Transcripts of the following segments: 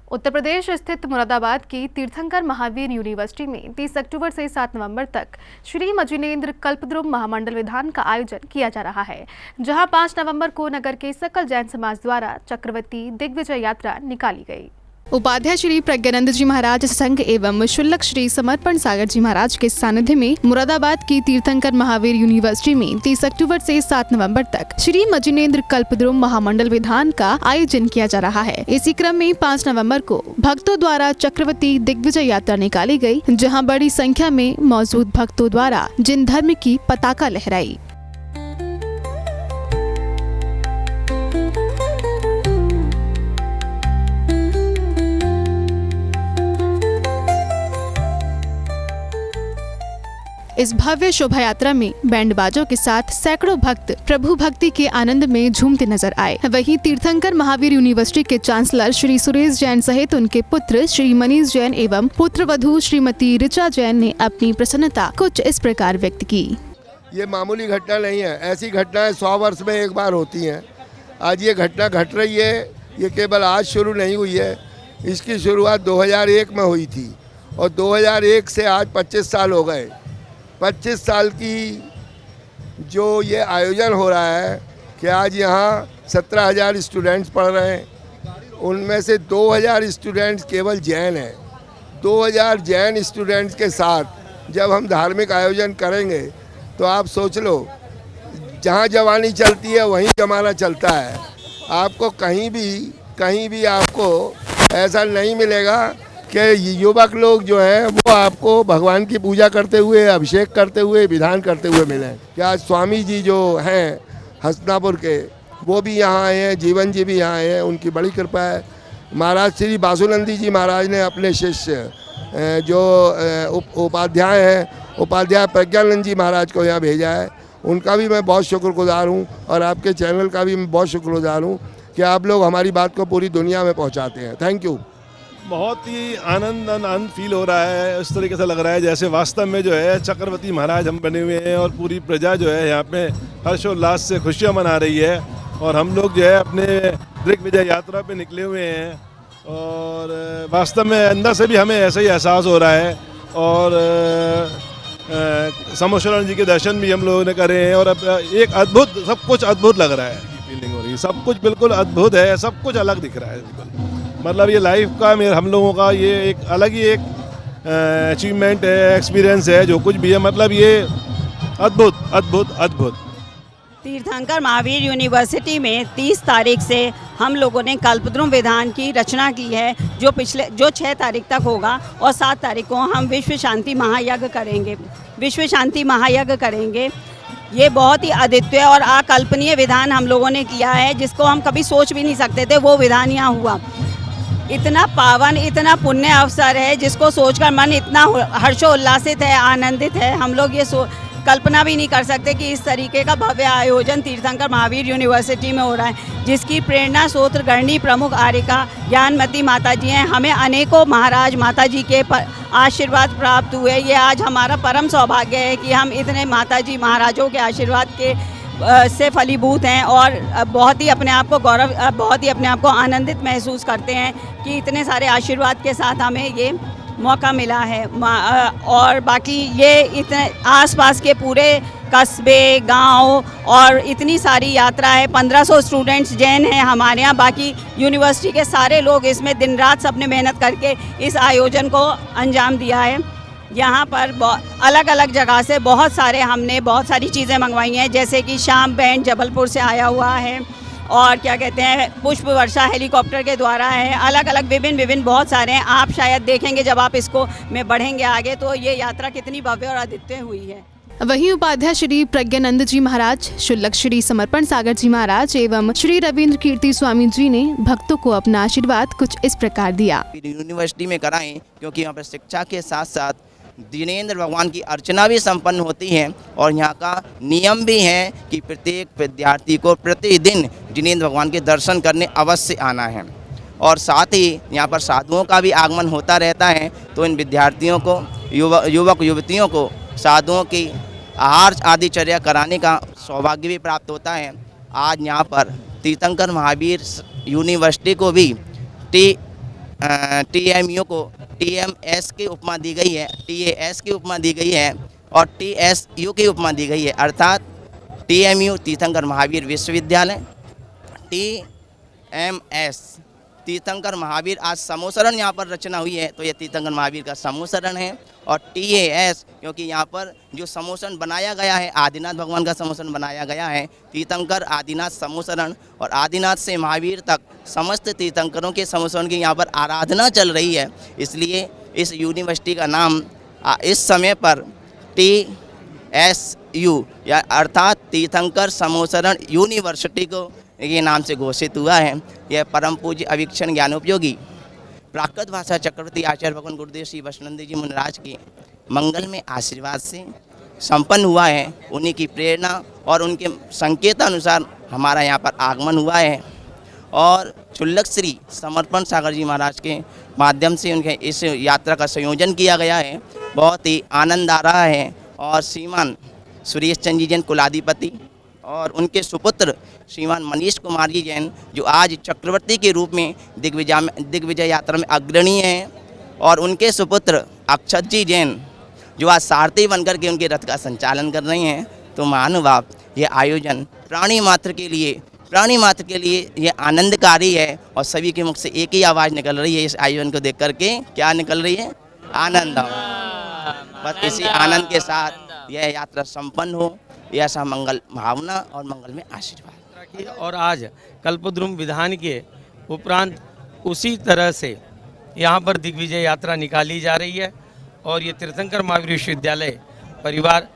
उत्तर प्रदेश स्थित मुरादाबाद की तीर्थंकर महावीर यूनिवर्सिटी में 30 अक्टूबर से 7 नवंबर तक श्री मजिनेन्द्र कल्पद्रुम महामंडल विधान का आयोजन किया जा रहा है, जहां 5 नवंबर को नगर के सकल जैन समाज द्वारा चक्रवती दिग्विजय यात्रा निकाली गई। उपाध्याय श्री प्रज्ञानंद जी महाराज संघ एवं शुल्लक श्री समर्पण सागर जी महाराज के सानिध्य में मुरादाबाद की तीर्थंकर महावीर यूनिवर्सिटी में 30 अक्टूबर से 7 नवंबर तक श्री मजिनेन्द्र कल्पद्रुम महामंडल विधान का आयोजन किया जा रहा है। इसी क्रम में 5 नवंबर को भक्तों द्वारा चक्रवती दिग्विजय यात्रा निकाली गई, जहां बड़ी संख्या में मौजूद भक्तों द्वारा जिन धर्म की पताका लहराई। इस भव्य शोभा यात्रा में बैंड बाजों के साथ सैकड़ों भक्त प्रभु भक्ति के आनंद में झूमते नजर आए। वहीं तीर्थंकर महावीर यूनिवर्सिटी के चांसलर श्री सुरेश जैन सहित उनके पुत्र श्री मनीष जैन एवं पुत्रवधू श्रीमती ऋचा जैन ने अपनी प्रसन्नता कुछ इस प्रकार व्यक्त की। ये मामूली घटना नहीं है, ऐसी घटनाएं 100 वर्ष में एक बार होती हैं। आज ये घटना घट रही है, ये केवल आज शुरू नहीं हुई है, इसकी शुरुआत 2001 में हुई थी और 2001 से आज 25 साल हो गए। 25 साल की जो ये आयोजन हो रहा है कि आज यहाँ 17,000 स्टूडेंट्स पढ़ रहे हैं, उनमें से 2,000 स्टूडेंट्स केवल जैन हैं। 2,000 जैन स्टूडेंट्स के साथ जब हम धार्मिक आयोजन करेंगे तो आप सोच लो, जहाँ जवानी चलती है वहीं जमाना चलता है। आपको कहीं भी आपको ऐसा नहीं मिलेगा कि युवक लोग जो हैं वो आपको भगवान की पूजा करते हुए, अभिषेक करते हुए, विधान करते हुए मिले। क्या स्वामी जी जो हैं हसनापुर के, वो भी यहाँ आए हैं, जीवन जी भी यहाँ आए हैं, उनकी बड़ी कृपा है। महाराज श्री बासुनंदी जी महाराज ने अपने शिष्य जो उपाध्याय हैं, उपाध्याय प्रज्ञानंद जी महाराज को यहाँ भेजा है। उनका भी मैं बहुत शुक्रगुजार हूँ और आपके चैनल का भी मैं बहुत शुक्रगुजार हूँ कि आप लोग हमारी बात को पूरी दुनिया में पहुँचाते हैं। Thank you. बहुत ही आनंद फील हो रहा है। इस तरीके से लग रहा है जैसे वास्तव में जो है चक्रवर्ती महाराज हम बने हुए हैं और पूरी प्रजा जो है यहाँ पे हर्षोल्लास से खुशियाँ मना रही है और हम लोग जो है अपने दिग्विजय यात्रा पे निकले हुए हैं और वास्तव में अंदर से भी हमें ऐसा ही एहसास हो रहा है। और समोशरण जी के दर्शन भी हम लोगों ने करे हैं और अब एक अद्भुत, सब कुछ अद्भुत लग रहा है, फीलिंग हो रही है। सब कुछ बिल्कुल अद्भुत है, सब कुछ अलग दिख रहा है बिल्कुल। मतलब ये लाइफ का हम लोगों का ये एक अलग ही एक अचीवमेंट है, एक्सपीरियंस है, जो कुछ भी है, मतलब ये अद्भुत अद्भुत अद्भुत। तीर्थंकर महावीर यूनिवर्सिटी में 30 तारीख से हम लोगों ने कल्पद्रुम विधान की रचना की है, जो 6 तारीख तक होगा और 7 तारीख को हम विश्व शांति महायज्ञ करेंगे। ये बहुत ही अद्वितीय और अकल्पनीय विधान हम लोगों ने किया है, जिसको हम कभी सोच भी नहीं सकते थे, वो विधान यहाँ हुआ। इतना पावन, इतना पुण्य अवसर है, जिसको सोचकर मन इतना हर्षोल्लासित है, आनंदित है। हम लोग ये कल्पना भी नहीं कर सकते कि इस तरीके का भव्य आयोजन तीर्थंकर महावीर यूनिवर्सिटी में हो रहा है, जिसकी प्रेरणा स्रोत गणनी प्रमुख आर्यिका ज्ञानमती माता जी हैं। हमें अनेकों महाराज माता जी के आशीर्वाद प्राप्त हुए। ये आज हमारा परम सौभाग्य है कि हम इतने माता जी महाराजों के आशीर्वाद के से फलीभूत हैं और बहुत ही अपने आप को आनंदित महसूस करते हैं कि इतने सारे आशीर्वाद के साथ हमें ये मौका मिला है। और बाकी ये इतने आसपास के पूरे कस्बे, गांव और इतनी सारी यात्रा है। 1500 स्टूडेंट्स जैन हैं हमारे यहाँ। बाकी यूनिवर्सिटी के सारे लोग इसमें दिन रात सबने मेहनत करके इस आयोजन को अंजाम दिया है। यहाँ पर अलग अलग जगह से बहुत सारी चीज़ें मंगवाई हैं, जैसे कि शाम बैंड जबलपुर से आया हुआ है और क्या कहते हैं पुष्प वर्षा हेलीकॉप्टर के द्वारा है। अलग अलग विभिन्न बहुत सारे हैं। आप शायद देखेंगे जब आप इसको में बढ़ेंगे आगे, तो ये यात्रा कितनी भव्य और अद्वितीय हुई है। वहीं उपाध्याय श्री प्रज्ञानंद जी महाराज, शुल्लक श्री समर्पण सागर जी महाराज एवं श्री रविंद्र कीर्ति स्वामी जी ने भक्तों को अपना आशीर्वाद कुछ इस प्रकार दिया। यूनिवर्सिटी में कराएं क्योंकि यहाँ पर शिक्षा के साथ साथ जिनेंद्र भगवान की अर्चना भी संपन्न होती है और यहाँ का नियम भी है कि प्रत्येक विद्यार्थी को प्रतिदिन जिनेंद्र भगवान के दर्शन करने अवश्य आना है। और साथ ही यहाँ पर साधुओं का भी आगमन होता रहता है, तो इन विद्यार्थियों को, युवक युवतियों को साधुओं की आहार आदिचर्या कराने का सौभाग्य भी प्राप्त होता है। आज यहाँ पर तीर्थंकर महावीर यूनिवर्सिटी को भी टी TMU को TMS की उपमा दी गई है, TAS की उपमा दी गई है और TSU की उपमा दी गई है। अर्थात TMU तीर्थंकर महावीर विश्वविद्यालय, TMS तीर्थंकर महावीर आज समूहशरण यहाँ पर रचना हुई है तो ये तीर्थंकर महावीर का समूहशरण है। और TAS क्योंकि यहाँ पर जो समूहशरण बनाया गया है आदिनाथ भगवान का समूहशरण बनाया गया है, तीर्थंकर आदिनाथ समूहशरण, और आदिनाथ से महावीर तक समस्त तीर्थंकरों के समूहशरण की यहाँ पर आराधना चल रही है। इसलिए इस यूनिवर्सिटी का नाम इस समय पर TSU या अर्थात तीर्थंकर समूहशरण यूनिवर्सिटी को ये नाम से घोषित हुआ है। यह परम पूज्य अवीक्षण ज्ञानोपयोगी प्राकृत भाषा चक्रवर्ती आचार्य भगवान गुरुदेव श्री वैष्णव जी मुनिराज के मंगल में आशीर्वाद से संपन्न हुआ है। उन्हीं की प्रेरणा और उनके संकेत अनुसार हमारा यहाँ पर आगमन हुआ है और चुल्लक श्री समर्पण सागर जी महाराज के माध्यम से उनके इस यात्रा का संयोजन किया गया है। बहुत ही आनंद आ रहा है। और श्रीमान सुरेश चंद्र जी जैन कुलाधिपति और उनके सुपुत्र श्रीमान मनीष कुमार जी जैन जो आज चक्रवर्ती के रूप में दिग्विजय यात्रा में अग्रणी हैं, और उनके सुपुत्र अक्षत जी जैन जो आज सारथी बनकर के उनके रथ का संचालन कर रहे हैं। तो महानुभाव ये आयोजन प्राणी मात्र के लिए ये आनंदकारी है और सभी के मुख से एक ही आवाज़ निकल रही है इस आयोजन को देख करके। क्या निकल रही है? आनंद। बस इसी आनंद के साथ यह यात्रा संपन्न हो, ऐसा मंगल भावना और मंगल में आशीर्वाद। और आज कल्पद्रुम विधान के उपरांत उसी तरह से यहाँ पर दिग्विजय यात्रा निकाली जा रही है और ये तीर्थंकर महावीर विश्वविद्यालय परिवार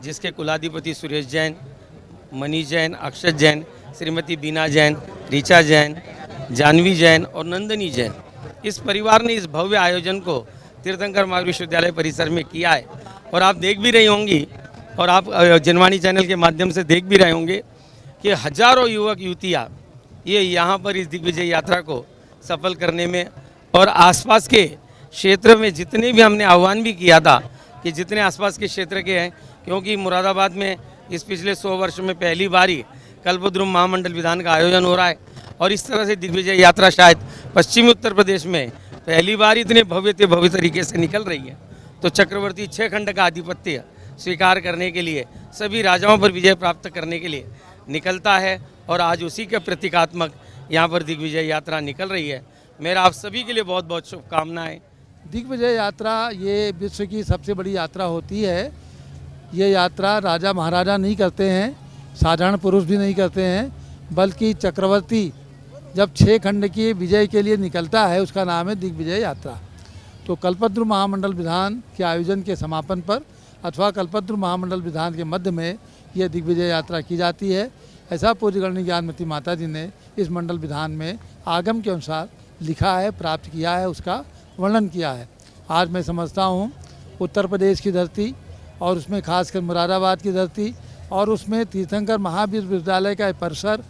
जिसके कुलाधिपति सुरेश जैन, मनीष जैन, अक्षत जैन, श्रीमती बीना जैन, ऋचा जैन, जानवी जैन और नंदनी जैन, इस परिवार ने इस भव्य आयोजन को तीर्थंकर महावीर विश्वविद्यालय परिसर में किया है। और आप देख भी रही होंगी और आप जनवाणी चैनल के माध्यम से देख भी रहे होंगे कि हजारों युवक युवतियाँ ये यहाँ पर इस दिग्विजय यात्रा को सफल करने में और आसपास के क्षेत्र में जितने भी हमने आह्वान भी किया था कि जितने आसपास के क्षेत्र के हैं, क्योंकि मुरादाबाद में इस पिछले 100 वर्ष में पहली बार ही कल्पद्रुम महामंडल विधान का आयोजन हो रहा है और इस तरह से दिग्विजय यात्रा शायद पश्चिमी उत्तर प्रदेश में पहली बार इतने भव्य तरीके से निकल रही है। तो चक्रवर्ती 6 खंड का आधिपत्य स्वीकार करने के लिए, सभी राजाओं पर विजय प्राप्त करने के लिए निकलता है और आज उसी के प्रतीकात्मक यहाँ पर दिग्विजय यात्रा निकल रही है। मेरा आप सभी के लिए बहुत बहुत शुभकामनाएं। दिग्विजय यात्रा ये विश्व की सबसे बड़ी यात्रा होती है। ये यात्रा राजा महाराजा नहीं करते हैं, साधारण पुरुष भी नहीं करते हैं, बल्कि चक्रवर्ती जब 6 खंड की विजय के लिए निकलता है उसका नाम है दिग्विजय यात्रा। तो कल्पद्रुम महामंडल विधान के आयोजन के समापन पर अथवा कल्पद्रुम महामंडल विधान के मध्य में यह दिग्विजय यात्रा की जाती है। ऐसा पूज्यगणनी ज्ञानमती माता जी ने इस मंडल विधान में आगम के अनुसार लिखा है, प्राप्त किया है, उसका वर्णन किया है। आज मैं समझता हूँ उत्तर प्रदेश की धरती और उसमें खासकर मुरादाबाद की धरती और उसमें तीर्थंकर महावीर विश्वविद्यालय का परिसर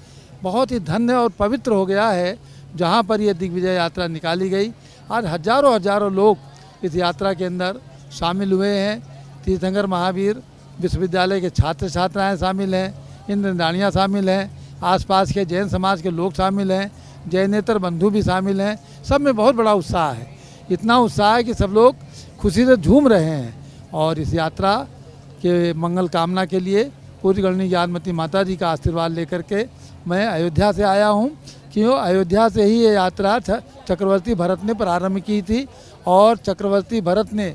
बहुत ही धन्य और पवित्र हो गया है, जहाँ पर यह दिग्विजय यात्रा निकाली गई। आज हजारों लोग इस यात्रा के अंदर शामिल हुए हैं। तीर्थंकर महावीर विश्वविद्यालय के छात्र छात्राएँ शामिल हैं, इंद्रदानियाँ शामिल हैं, आसपास के जैन समाज के लोग शामिल हैं, जैनेतर बंधु भी शामिल हैं। सब में बहुत बड़ा उत्साह है, इतना उत्साह है कि सब लोग खुशी से झूम रहे हैं। और इस यात्रा के मंगल कामना के लिए पूज्यगणनी ज्ञानमती माता जी का आशीर्वाद लेकर के मैं अयोध्या से आया हूँ। क्यों? अयोध्या से ही ये यात्रा चक्रवर्ती भरत ने प्रारंभ की थी और चक्रवर्ती भरत ने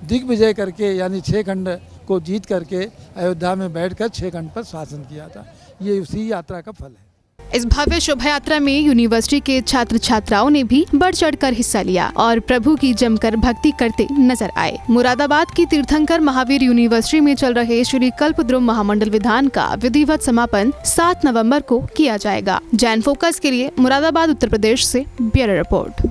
दिग्विजय करके यानी 6 खंड को जीत करके अयोध्या में बैठकर 6 खंड पर शासन किया था। ये उसी यात्रा का फल है। इस भव्य शोभा यात्रा में यूनिवर्सिटी के छात्र छात्राओं ने भी बढ़ चढ़कर हिस्सा लिया और प्रभु की जमकर भक्ति करते नजर आए। मुरादाबाद की तीर्थंकर महावीर यूनिवर्सिटी में चल रहे श्री कल्पद्रुम महामंडल विधान का विधिवत समापन 7 नवंबर को किया जाएगा। जैन फोकस के लिए मुरादाबाद उत्तर प्रदेश से ब्यूरो रिपोर्ट।